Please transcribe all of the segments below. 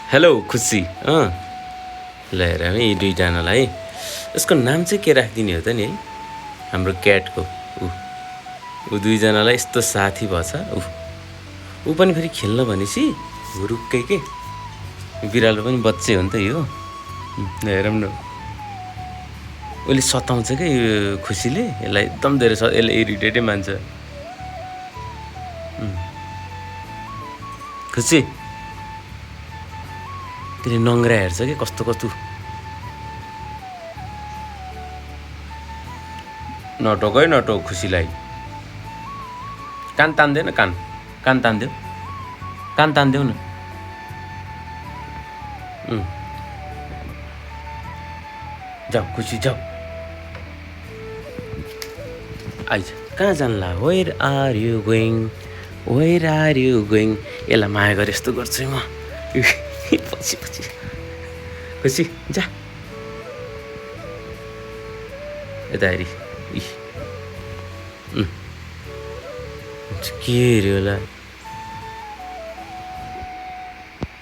hello खुसी ल हेर है यी दुईजनालाई यसको नाम चाहिँ के राखिदिने हो त नि है हाम्रो क्याटको ऊ दुईजनालाई यस्तो साथी भएछ ऊ पनि फेरि खेल्न भनेपछि हुरुक्कै के बिरालो पनि बच्चे हो नि त यो हेरौँ न उसले सताउँछ क्या यो खुसीले यसलाई एकदम धेरै यसले इरिटेटै मान्छ खुसी त्यसले नङ्ग्रा हेर्छ कि कस्तो कस्तो नटोक है नटोक खुसीलाई कान तान्देऊ न कान तान्देऊ न जाऊ खुसी जाऊ आइज कहाँ जान्ला वेयर आर यु गोइङ यसलाई माया गरे यस्तो गर्छु म पछि खुसी जा यता हेरी के अरे होला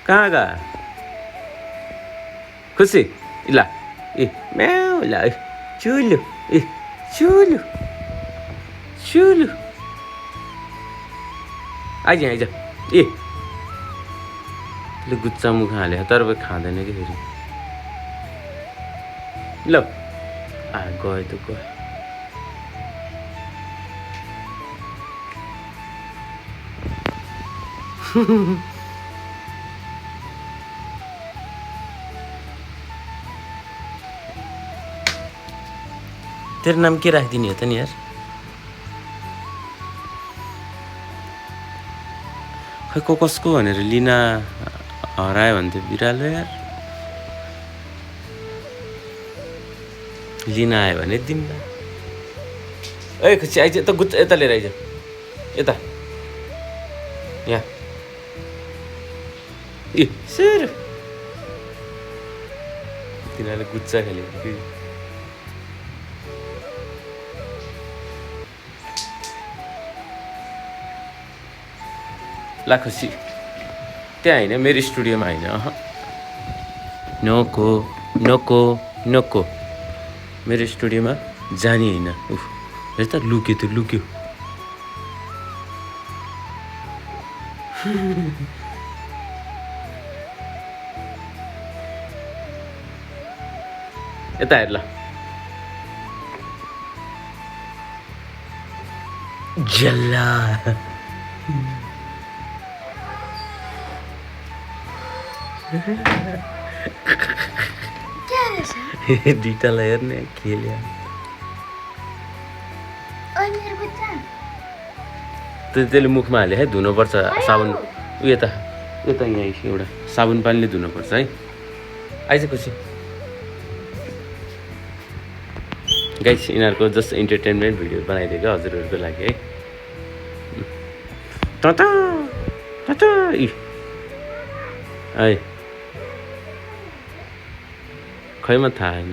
कहाँ गा खुसी ल म्याउ ल चुलु चुलु आइज ले गुच्चा मुख हाले तर खाँदैन कि फेरि ल गयो त गयो तेरो नाम के राखिदिने हो त नि यार खै कसको भनेर लिना हरायो भन्थ्यो बिरालो यार लिन आयो भने दिउँला ए खुसी आइज यता गुच्चा यता लिएर आइज यता यहाँ सर तिनीहरूले गुच्चा खेलेको कि ला खुसी त्यहाँ होइन मेरो स्टुडियोमा होइन नको मेरो स्टुडियोमा जाने होइन हेर त लुक्यो यता हेर ल जल्ला डिटालाई हेर्ने खेल्यो त्यसले मुखमा हाल्यो है धुनुपर्छ साबुन यता यहाँ एउटा साबुन पानीले धुनुपर्छ है आइज खुसी गाइस यिनीहरूको जस्ट इन्टरटेनमेन्ट भिडियो बनाइदिएको हजुरहरूको लागि है है खै म थाहा होइन